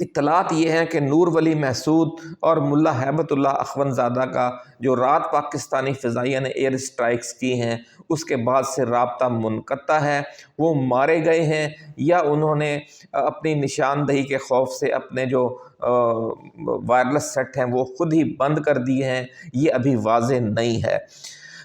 اطلاعات یہ ہیں کہ نور ولی محسود اور ملا ہیبت اللہ اخون زادہ کا جو رات پاکستانی فضائیہ نے ایئر اسٹرائکس کی ہیں اس کے بعد سے رابطہ منقطع ہے، وہ مارے گئے ہیں یا انہوں نے اپنی نشاندہی کے خوف سے اپنے جو وائرلیس سیٹ ہیں وہ خود ہی بند کر دیے ہیں، یہ ابھی واضح نہیں ہے۔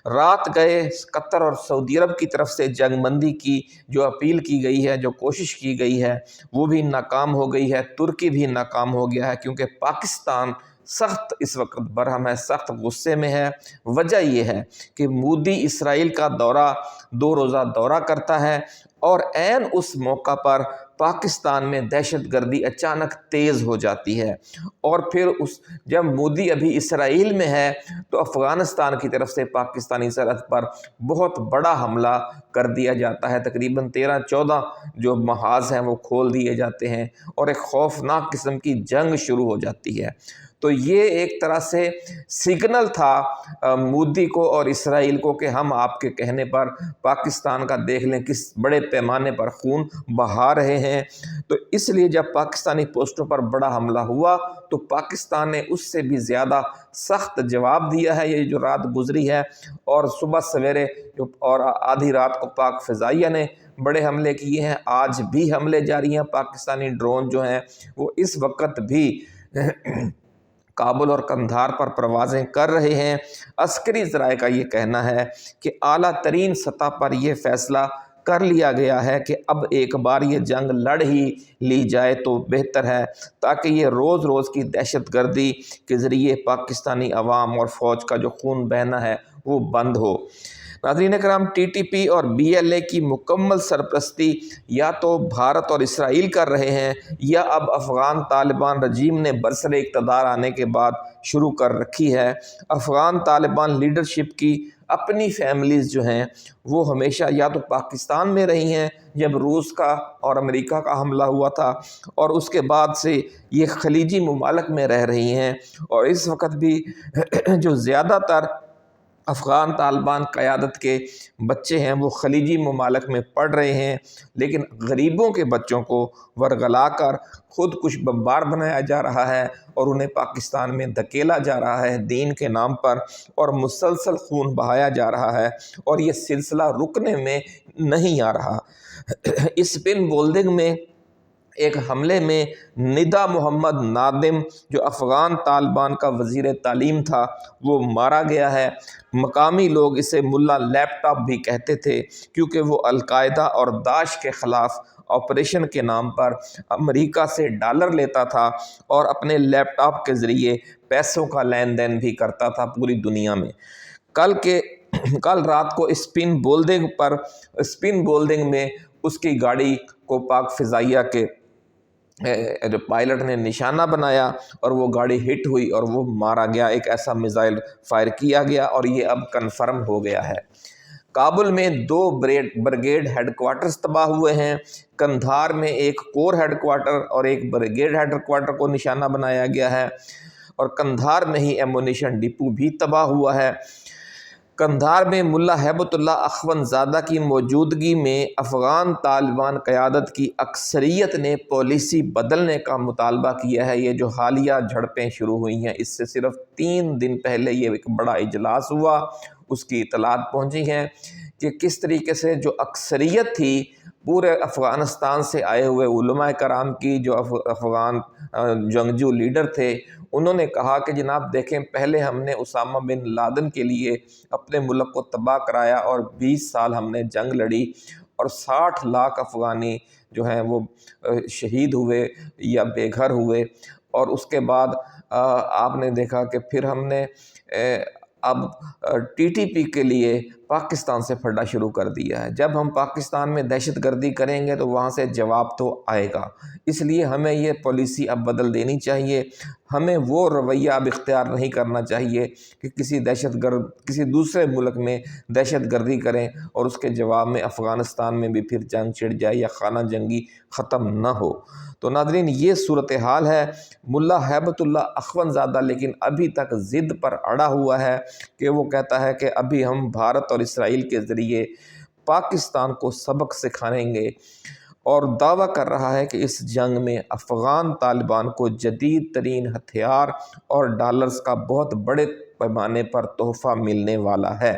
رات گئے قطر اور سعودی عرب کی طرف سے جنگ بندی کی جو اپیل کی گئی ہے، جو کوشش کی گئی ہے، وہ بھی ناکام ہو گئی ہے۔ ترکی بھی ناکام ہو گیا ہے کیونکہ پاکستان سخت اس وقت برہم ہے، سخت غصے میں ہے۔ وجہ یہ ہے کہ مودی اسرائیل کا دورہ 2 روزہ دورہ کرتا ہے اور عین اس موقع پر پاکستان میں دہشت گردی اچانک تیز ہو جاتی ہے، اور پھر جب مودی ابھی اسرائیل میں ہے تو افغانستان کی طرف سے پاکستانی سرحد پر بہت بڑا حملہ کر دیا جاتا ہے، تقریباً 13-14 جو محاذ ہیں وہ کھول دیے جاتے ہیں اور ایک خوفناک قسم کی جنگ شروع ہو جاتی ہے۔ تو یہ ایک طرح سے سگنل تھا مودی کو اور اسرائیل کو کہ ہم آپ کے کہنے پر پاکستان کا دیکھ لیں کس بڑے پیمانے پر خون بہا رہے ہیں۔ تو اس لیے جب پاکستانی پوسٹوں پر بڑا حملہ ہوا تو پاکستان نے اس سے بھی زیادہ سخت جواب دیا ہے، یہ جو رات گزری ہے، اور صبح سویرے اور آدھی رات کو پاک فضائیہ نے بڑے حملے کیے ہیں۔ آج بھی حملے جاری ہیں، پاکستانی ڈرون جو ہیں وہ اس وقت بھی کابل اور قندھار پر پروازیں کر رہے ہیں۔ عسکری ذرائع کا یہ کہنا ہے کہ اعلیٰ ترین سطح پر یہ فیصلہ کر لیا گیا ہے کہ اب ایک بار یہ جنگ لڑ ہی لی جائے تو بہتر ہے، تاکہ یہ روز روز کی دہشت گردی کے ذریعے پاکستانی عوام اور فوج کا جو خون بہنا ہے وہ بند ہو۔ ناظرین اکرام، ٹی ٹی پی اور بی ایل اے کی مکمل سرپرستی یا تو بھارت اور اسرائیل کر رہے ہیں یا اب افغان طالبان رجیم نے برسر اقتدار آنے کے بعد شروع کر رکھی ہے۔ افغان طالبان لیڈرشپ کی اپنی فیملیز جو ہیں وہ ہمیشہ یا تو پاکستان میں رہی ہیں جب روس کا اور امریکہ کا حملہ ہوا تھا، اور اس کے بعد سے یہ خلیجی ممالک میں رہ رہی ہیں، اور اس وقت بھی جو زیادہ تر افغان طالبان قیادت کے بچے ہیں وہ خلیجی ممالک میں پڑھ رہے ہیں، لیکن غریبوں کے بچوں کو ورغلا کر خود کش بمبار بنایا جا رہا ہے اور انہیں پاکستان میں دھکیلا جا رہا ہے دین کے نام پر، اور مسلسل خون بہایا جا رہا ہے، اور یہ سلسلہ رکنے میں نہیں آ رہا۔ اسپن بولدنگ میں ایک حملے میں ندا محمد نادم جو افغان طالبان کا وزیر تعلیم تھا وہ مارا گیا ہے۔ مقامی لوگ اسے ملا لیپ ٹاپ بھی کہتے تھے کیونکہ وہ القاعدہ اور داعش کے خلاف آپریشن کے نام پر امریکہ سے ڈالر لیتا تھا اور اپنے لیپ ٹاپ کے ذریعے پیسوں کا لین دین بھی کرتا تھا پوری دنیا میں۔ کل رات کو اسپن بولدنگ میں اس کی گاڑی کو پاک فضائیہ کے جو پائلٹ نے نشانہ بنایا اور وہ گاڑی ہٹ ہوئی اور وہ مارا گیا، ایک ایسا میزائل فائر کیا گیا، اور یہ اب کنفرم ہو گیا ہے۔ کابل میں 2 بریگیڈ ہیڈ کوارٹرز تباہ ہوئے ہیں، قندھار میں ایک کور ہیڈ کوارٹر اور ایک بریگیڈ ہیڈ کوارٹر کو نشانہ بنایا گیا ہے، اور قندھار میں ہی ایمونیشن ڈپو بھی تباہ ہوا ہے۔ قندھار میں ملا ہیبت اللہ اخون زادہ کی موجودگی میں افغان طالبان قیادت کی اکثریت نے پالیسی بدلنے کا مطالبہ کیا ہے۔ یہ جو حالیہ جھڑپیں شروع ہوئی ہیں اس سے صرف 3 دن پہلے یہ ایک بڑا اجلاس ہوا، اس کی اطلاعات پہنچی ہیں کہ کس طریقے سے جو اکثریت تھی پورے افغانستان سے آئے ہوئے علماء کرام کی، جو افغان جنگجو لیڈر تھے، انہوں نے کہا کہ جناب دیکھیں، پہلے ہم نے اسامہ بن لادن کے لیے اپنے ملک کو تباہ کرایا اور 20 سال ہم نے جنگ لڑی اور 60 لاکھ افغانی جو ہیں وہ شہید ہوئے یا بے گھر ہوئے، اور اس کے بعد آپ نے دیکھا کہ پھر ہم نے اب ٹی ٹی پی کے لیے پاکستان سے پھڑنا شروع کر دیا ہے۔ جب ہم پاکستان میں دہشت گردی کریں گے تو وہاں سے جواب تو آئے گا، اس لیے ہمیں یہ پالیسی اب بدل دینی چاہیے۔ ہمیں وہ رویہ اب اختیار نہیں کرنا چاہیے کہ کسی دوسرے ملک میں دہشت گردی کریں اور اس کے جواب میں افغانستان میں بھی پھر جنگ چھڑ جائے یا خانہ جنگی ختم نہ ہو۔ تو ناظرین، یہ صورتحال ہے۔ ملا ہیبت اللہ اخون زادہ لیکن ابھی تک ضد پر اڑا ہوا ہے کہ وہ کہتا ہے کہ ابھی ہم بھارت اور اسرائیل کے ذریعے پاکستان کو سبق سکھائیں گے، اور دعویٰ کر رہا ہے کہ اس جنگ میں افغان طالبان کو جدید ترین ہتھیار اور ڈالرز کا بہت بڑے پیمانے پر تحفہ ملنے والا ہے۔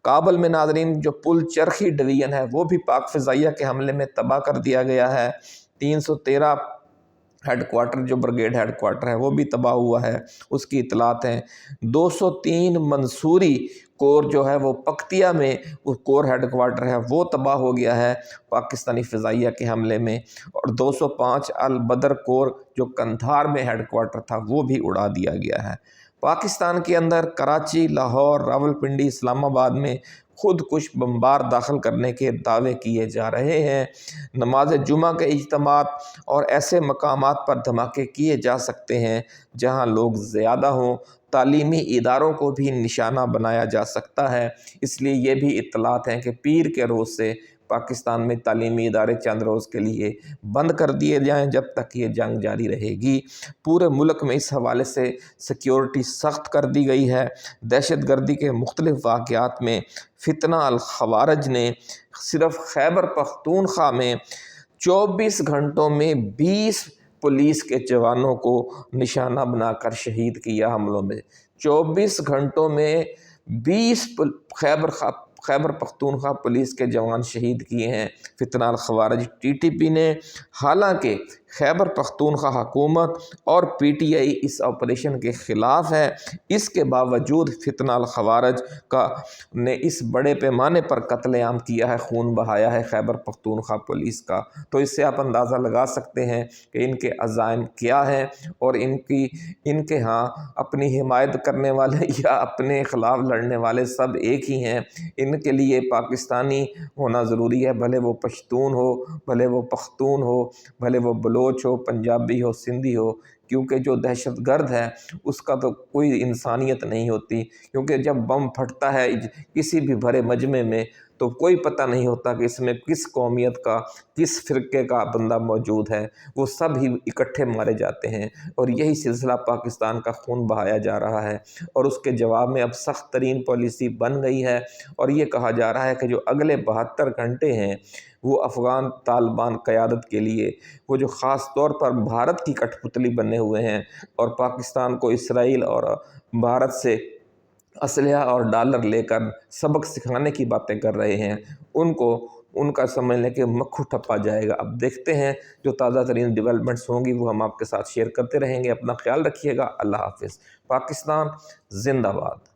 کابل میں ناظرین جو پل چرخی ڈویژن ہے وہ بھی پاک فضائیہ کے حملے میں تباہ کر دیا گیا ہے۔ 313 ہیڈ کوارٹر جو بریگیڈ ہیڈ کوارٹر ہے وہ بھی تباہ ہوا ہے، اس کی اطلاعات ہیں۔ 203 منصوری کور جو ہے وہ پکتیا میں کور ہیڈ کوارٹر ہے وہ تباہ ہو گیا ہے پاکستانی فضائیہ کے حملے میں، اور 205 البدر کور جو قندھار میں ہیڈ کوارٹر تھا وہ بھی اڑا دیا گیا ہے۔ پاکستان کے اندر کراچی، لاہور، راولپنڈی، اسلام آباد میں خود کش بمبار داخل کرنے کے دعوے کیے جا رہے ہیں۔ نماز جمعہ کے اجتماعات اور ایسے مقامات پر دھماکے کیے جا سکتے ہیں جہاں لوگ زیادہ ہوں۔ تعلیمی اداروں کو بھی نشانہ بنایا جا سکتا ہے، اس لیے یہ بھی اطلاعات ہیں کہ پیر کے روز سے پاکستان میں تعلیمی ادارے چند روز کے لیے بند کر دیے جائیں جب تک یہ جنگ جاری رہے گی۔ پورے ملک میں اس حوالے سے سیکیورٹی سخت کر دی گئی ہے۔ دہشت گردی کے مختلف واقعات میں فتنہ الخوارج نے صرف خیبر پختونخوا میں 24 گھنٹوں میں 20 پولیس کے جوانوں کو نشانہ بنا کر شہید کیا حملوں میں۔ 24 گھنٹوں میں 20 خیبر پختونخوا پولیس کے جوان شہید کیے ہیں فتنہ الخوارج ٹی ٹی پی نے۔ حالانکہ خیبر پختونخوا حکومت اور P T I us operation کے خلاف ہے، اس کے باوجود فتنہ الخوارج نے اس بڑے پیمانے پر قتل عام کیا ہے، خون بہایا ہے خیبر پختونخوا پولیس کا۔ تو اس سے آپ اندازہ لگا سکتے ہیں کہ ان کے عزائم کیا ہیں، اور ان کے ہاں اپنی حمایت کرنے والے یا اپنے خلاف لڑنے والے سب ایک ہی ہیں۔ ان کے لیے پاکستانی ہونا ضروری ہے، بھلے وہ پشتون ہو، بھلے وہ پختون ہو، بھلے وہ بلوچ ہو، پنجابی ہو، سندھی ہو، کیونکہ جو دہشت گرد ہے اس کا تو کوئی انسانیت نہیں ہوتی، کیونکہ جب بم پھٹتا ہے کسی بھی بھرے مجمع میں تو کوئی پتہ نہیں ہوتا کہ اس میں کس قومیت کا، کس فرقے کا بندہ موجود ہے، وہ سب ہی اکٹھے مارے جاتے ہیں، اور یہی سلسلہ پاکستان کا خون بہایا جا رہا ہے۔ اور اس کے جواب میں اب سخت ترین پالیسی بن گئی ہے، اور یہ کہا جا رہا ہے کہ جو اگلے 72 گھنٹے ہیں وہ افغان طالبان قیادت کے لیے، وہ جو خاص طور پر بھارت کی کٹھ پتلی بنے ہوئے ہیں اور پاکستان کو اسرائیل اور بھارت سے اسلحہ اور ڈالر لے کر سبق سکھانے کی باتیں کر رہے ہیں، ان کا سمجھ لیں کہ مکھو ٹھپا جائے گا۔ اب دیکھتے ہیں جو تازہ ترین ڈیولپمنٹس ہوں گی وہ ہم آپ کے ساتھ شیئر کرتے رہیں گے۔ اپنا خیال رکھیے گا۔ اللہ حافظ۔ پاکستان زندہ باد۔